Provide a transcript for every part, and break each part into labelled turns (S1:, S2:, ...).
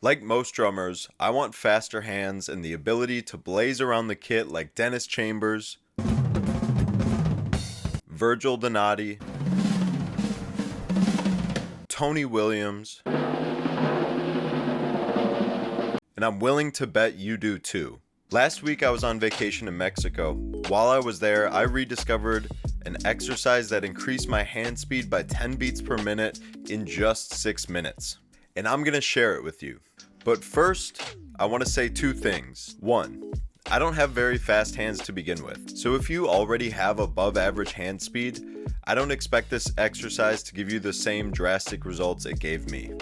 S1: Like most drummers, I want faster hands and the ability to blaze around the kit like Dennis Chambers, Virgil Donati, Tony Williams, and I'm willing to bet you do too. Last week I was on vacation in Mexico. While I was there, I rediscovered an exercise that increased my hand speed by 10 beats per minute in just 6 minutes. And I'm gonna share it with you. But first, I wanna say two things. One, I don't have very fast hands to begin with. So if you already have above average hand speed, I don't expect this exercise to give you the same drastic results it gave me.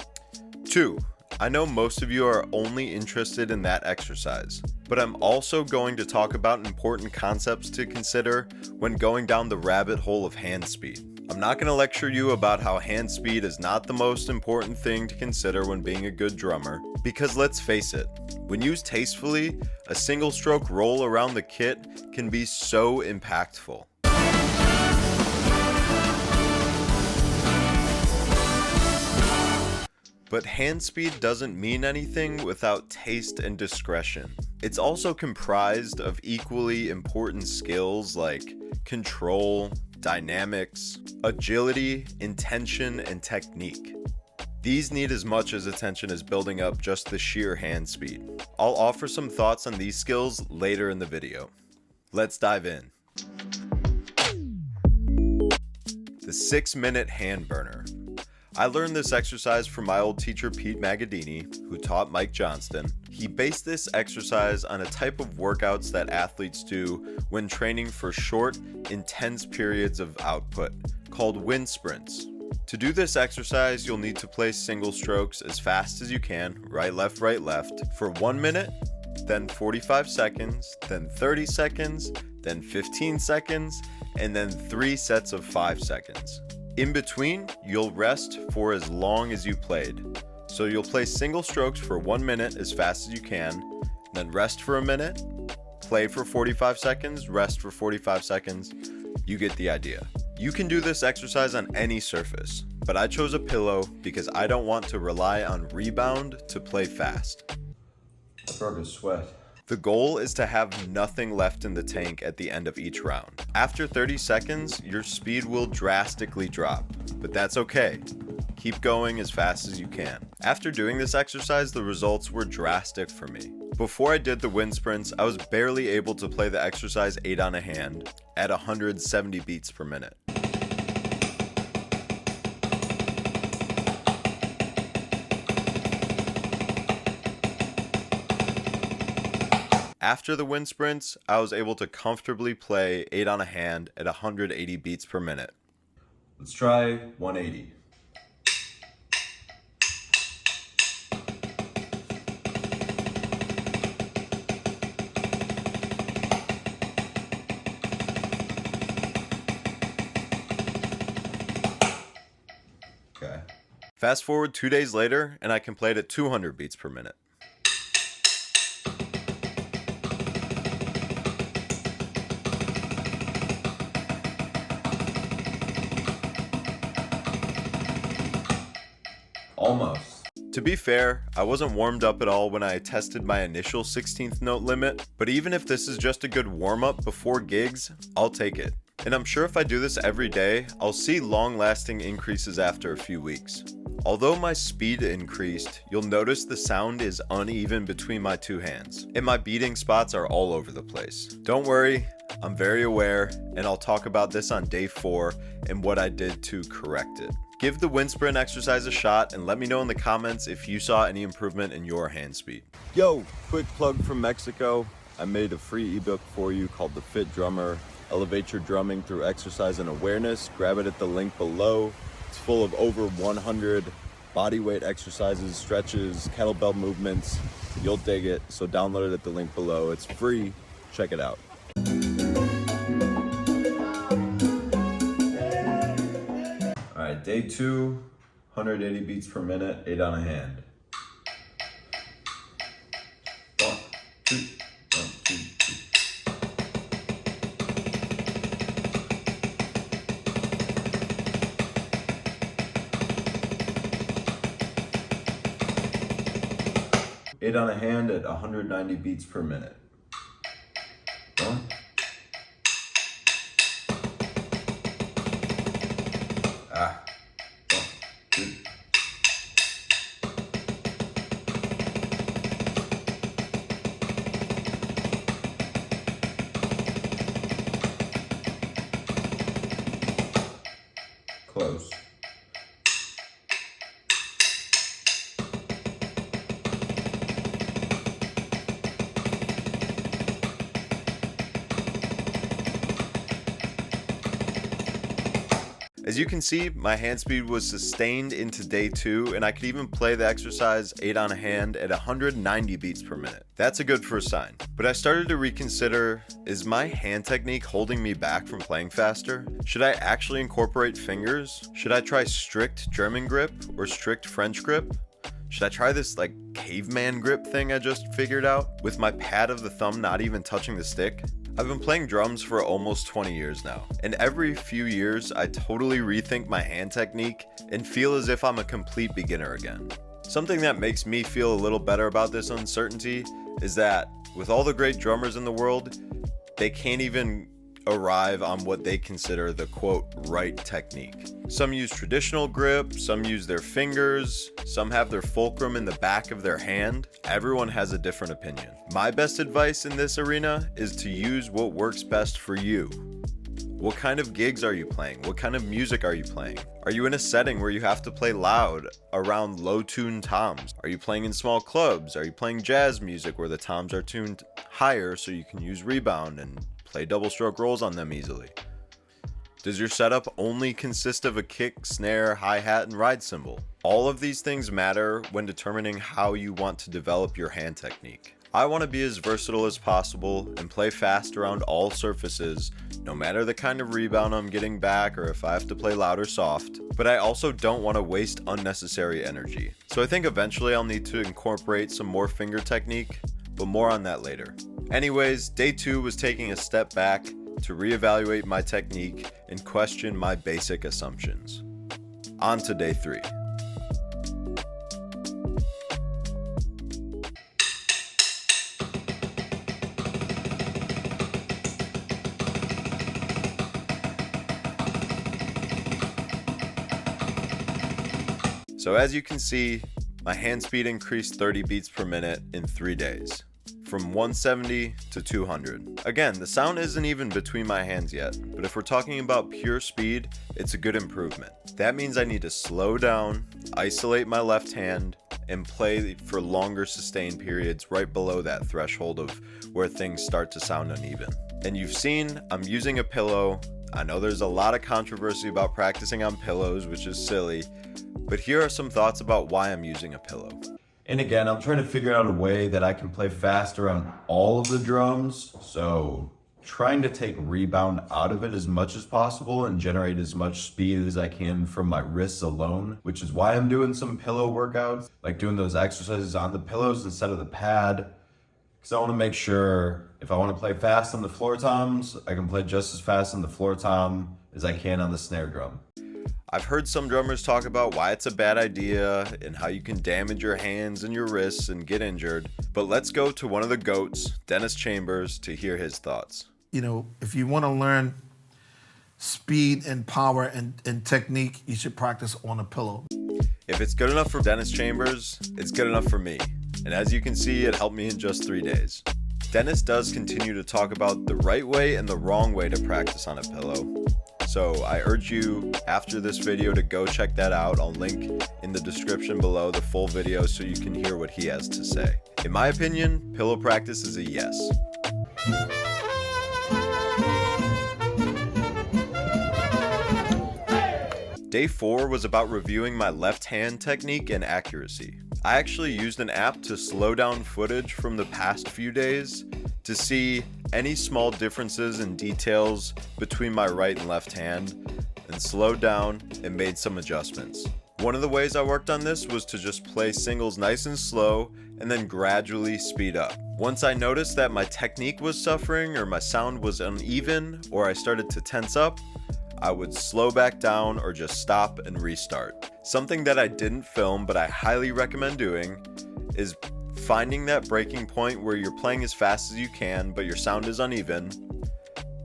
S1: Two, I know most of you are only interested in that exercise, but I'm also going to talk about important concepts to consider when going down the rabbit hole of hand speed. I'm not going to lecture you about how hand speed is not the most important thing to consider when being a good drummer, because let's face it, when used tastefully, a single stroke roll around the kit can be so impactful. But hand speed doesn't mean anything without taste and discretion. It's also comprised of equally important skills like control, dynamics, agility, intention, and technique. These need as much as attention as building up just the sheer hand speed. I'll offer some thoughts on these skills later in the video. Let's dive in. The 6-minute hand burner. I learned this exercise from my old teacher Pete Magadini, who taught Mike Johnston. He based this exercise on a type of workouts that athletes do when training for short, intense periods of output, called wind sprints. To do this exercise, you'll need to play single strokes as fast as you can, right, left, for 1 minute, then 45 seconds, then 30 seconds, then 15 seconds, and then 3 sets of 5 seconds. In between, you'll rest for as long as you played. So you'll play single strokes for 1 minute as fast as you can, then rest for a minute, play for 45 seconds, rest for 45 seconds. You get the idea. You can do this exercise on any surface, but I chose a pillow because I don't want to rely on rebound to play fast.
S2: I broke a sweat.
S1: The goal is to have nothing left in the tank at the end of each round. After 30 seconds, your speed will drastically drop, but that's okay. Keep going as fast as you can. After doing this exercise, the results were drastic for me. Before I did the wind sprints, I was barely able to play the exercise 8 on a hand at 170 beats per minute. After the wind sprints, I was able to comfortably play 8 on a hand at 180 beats per minute.
S2: Let's try 180. Okay.
S1: Fast forward 2 days later, and I can play it at 200 beats per minute.
S2: Almost.
S1: To be fair, I wasn't warmed up at all when I tested my initial 16th note limit, but even if this is just a good warm-up before gigs, I'll take it. And I'm sure if I do this every day, I'll see long-lasting increases after a few weeks. Although my speed increased, you'll notice the sound is uneven between my two hands, and my beating spots are all over the place. Don't worry, I'm very aware, and I'll talk about this on day 4 and what I did to correct it. Give the wind sprint exercise a shot and let me know in the comments if you saw any improvement in your hand speed. Yo, quick plug from Mexico. I made a free ebook for you called The Fit Drummer. Elevate your drumming through exercise and awareness. Grab it at the link below. It's full of over 100 bodyweight exercises, stretches, kettlebell movements. You'll dig it, so download it at the link below. It's free. Check it out.
S2: All right, day 2, 180 beats per minute, 8 on a hand. 1, 2, 1, 2, 3. 8 on a hand at 190 beats per minute. 1. Ah. 1, 2. Close.
S1: As you can see, my hand speed was sustained into day 2, and I could even play the exercise 8 on a hand at 190 beats per minute. That's a good first sign. But I started to reconsider, is my hand technique holding me back from playing faster? Should I actually incorporate fingers? Should I try strict German grip or strict French grip? Should I try this like caveman grip thing I just figured out, with my pad of the thumb not even touching the stick? I've been playing drums for almost 20 years now, and every few years I totally rethink my hand technique and feel as if I'm a complete beginner again. Something that makes me feel a little better about this uncertainty is that with all the great drummers in the world, they can't even arrive on what they consider the quote right technique. Some use traditional grip, some use their fingers, some have their fulcrum in the back of their hand. Everyone has a different opinion. My best advice in this arena is to use what works best for you. What kind of gigs are you playing? What kind of music are you playing? Are you in a setting where you have to play loud around low tuned toms? Are you playing in small clubs? Are you playing jazz music where the toms are tuned higher so you can use rebound and play double stroke rolls on them easily? Does your setup only consist of a kick, snare, hi-hat, and ride cymbal? All of these things matter when determining how you want to develop your hand technique. I want to be as versatile as possible and play fast around all surfaces, no matter the kind of rebound I'm getting back or if I have to play loud or soft, but I also don't want to waste unnecessary energy. So I think eventually I'll need to incorporate some more finger technique, but more on that later. Anyways, day 2 was taking a step back to reevaluate my technique and question my basic assumptions. On to day 3. So as you can see, my hand speed increased 30 beats per minute in 3 days, from 170 to 200. Again, the sound isn't even between my hands yet, but if we're talking about pure speed, it's a good improvement. That means I need to slow down, isolate my left hand, and play for longer sustained periods right below that threshold of where things start to sound uneven. And you've seen I'm using a pillow. I know there's a lot of controversy about practicing on pillows, which is silly, but here are some thoughts about why I'm using a pillow.
S2: And again, I'm trying to figure out a way that I can play faster on all of the drums. So trying to take rebound out of it as much as possible and generate as much speed as I can from my wrists alone, which is why I'm doing some pillow workouts, like doing those exercises on the pillows instead of the pad. Because I want to make sure if I want to play fast on the floor toms, I can play just as fast on the floor tom as I can on the snare drum.
S1: I've heard some drummers talk about why it's a bad idea and how you can damage your hands and your wrists and get injured, but let's go to one of the GOATs, Dennis Chambers, to hear his thoughts.
S3: You know, if you want to learn speed and power and technique, you should practice on a pillow.
S1: If it's good enough for Dennis Chambers, it's good enough for me. And as you can see, it helped me in just 3 days. Dennis does continue to talk about the right way and the wrong way to practice on a pillow. So I urge you after this video to go check that out. I'll link in the description below the full video so you can hear what he has to say. In my opinion, pillow practice is a yes. Day 4 was about reviewing my left hand technique and accuracy. I actually used an app to slow down footage from the past few days to see any small differences in details between my right and left hand, and slowed down and made some adjustments. One of the ways I worked on this was to just play singles nice and slow and then gradually speed up. Once I noticed that my technique was suffering or my sound was uneven or I started to tense up, I would slow back down or just stop and restart. Something that I didn't film but I highly recommend doing is finding that breaking point where you're playing as fast as you can, but your sound is uneven,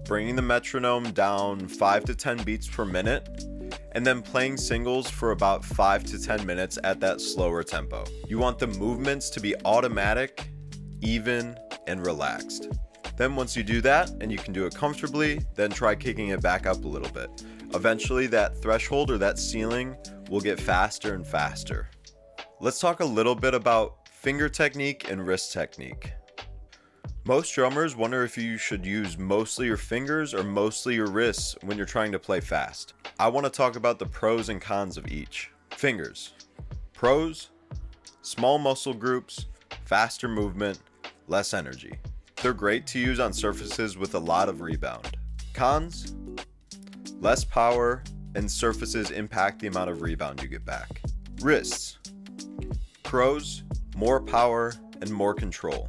S1: bringing the metronome down 5 to 10 beats per minute, and then playing singles for about 5 to 10 minutes at that slower tempo. You want the movements to be automatic, even, and relaxed. Then once you do that, and you can do it comfortably, then try kicking it back up a little bit. Eventually that threshold or that ceiling will get faster and faster. Let's talk a little bit about finger technique and wrist technique. Most drummers wonder if you should use mostly your fingers or mostly your wrists when you're trying to play fast. I want to talk about the pros and cons of each. Fingers. Pros: small muscle groups, faster movement, less energy. They're great to use on surfaces with a lot of rebound. Cons: less power, and surfaces impact the amount of rebound you get back. Wrists. Pros: more power and more control.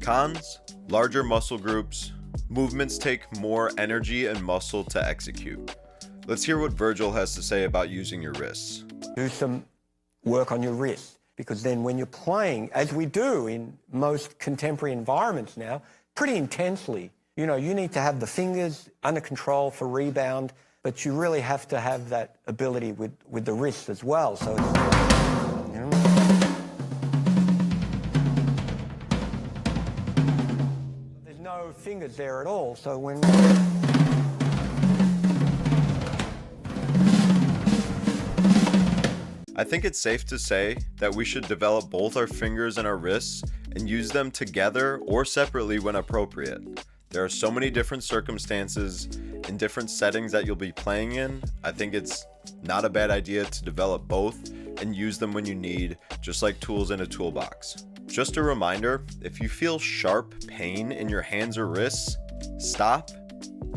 S1: Cons: larger muscle groups, movements take more energy and muscle to execute. Let's hear what Virgil has to say about using your wrists.
S4: Do some work on your wrist, because then when you're playing, as we do in most contemporary environments now, pretty intensely, you need to have the fingers under control for rebound, but you really have to have that ability with the wrists as well. So there's no fingers there at all. So when
S1: I think it's safe to say that we should develop both our fingers and our wrists and use them together or separately when appropriate. There are so many different circumstances in different settings that you'll be playing in. I think it's not a bad idea to develop both and use them when you need, just like tools in a toolbox. Just a reminder, if you feel sharp pain in your hands or wrists, stop,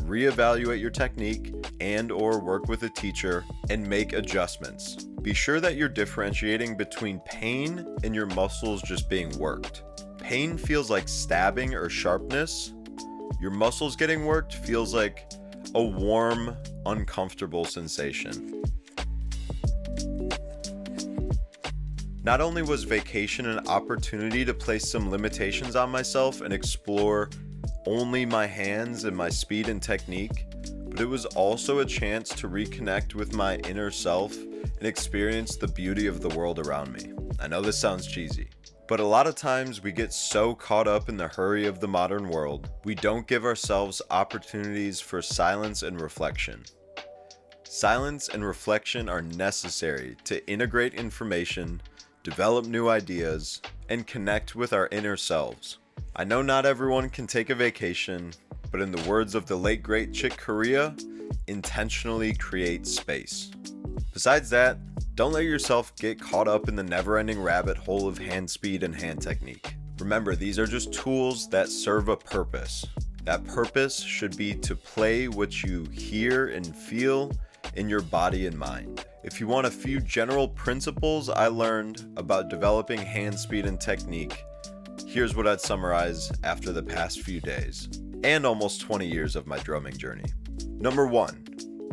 S1: reevaluate your technique, and/or work with a teacher and make adjustments. Be sure that you're differentiating between pain and your muscles just being worked. Pain feels like stabbing or sharpness. Your muscles getting worked feels like a warm, uncomfortable sensation. Not only was vacation an opportunity to place some limitations on myself and explore only my hands and my speed and technique, but it was also a chance to reconnect with my inner self and experience the beauty of the world around me. I know this sounds cheesy, but a lot of times we get so caught up in the hurry of the modern world, we don't give ourselves opportunities for silence and reflection. Silence and reflection are necessary to integrate information, develop new ideas, and connect with our inner selves. I know not everyone can take a vacation, but in the words of the late great Chick Corea, intentionally create space. Besides that, don't let yourself get caught up in the never-ending rabbit hole of hand speed and hand technique. Remember, these are just tools that serve a purpose. That purpose should be to play what you hear and feel in your body and mind. If you want a few general principles I learned about developing hand speed and technique, here's what I'd summarize after the past few days and almost 20 years of my drumming journey. Number 1,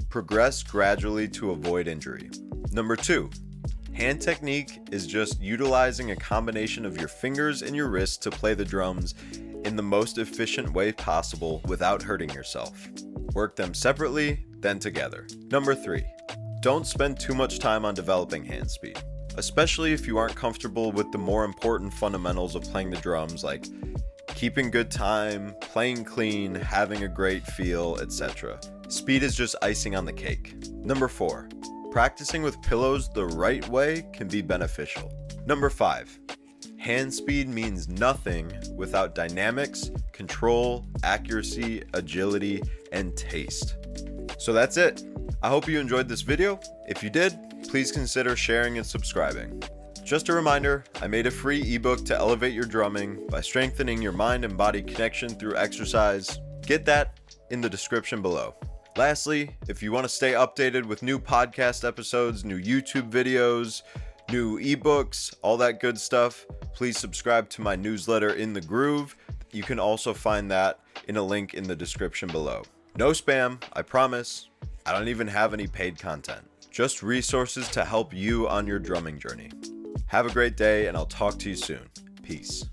S1: progress gradually to avoid injury. Number 2, hand technique is just utilizing a combination of your fingers and your wrists to play the drums in the most efficient way possible without hurting yourself. Work them separately, then together. Number 3, don't spend too much time on developing hand speed, especially if you aren't comfortable with the more important fundamentals of playing the drums, like keeping good time, playing clean, having a great feel, etc. Speed is just icing on the cake. Number 4, practicing with pillows the right way can be beneficial. Number 5, hand speed means nothing without dynamics, control, accuracy, agility, and taste. So that's it. I hope you enjoyed this video. If you did, please consider sharing and subscribing. Just a reminder, I made a free ebook to elevate your drumming by strengthening your mind and body connection through exercise. Get that in the description below. Lastly, if you want to stay updated with new podcast episodes, new YouTube videos, new ebooks, all that good stuff, please subscribe to my newsletter In the Groove. You can also find that in a link in the description below. No spam, I promise. I don't even have any paid content. Just resources to help you on your drumming journey. Have a great day, and I'll talk to you soon. Peace.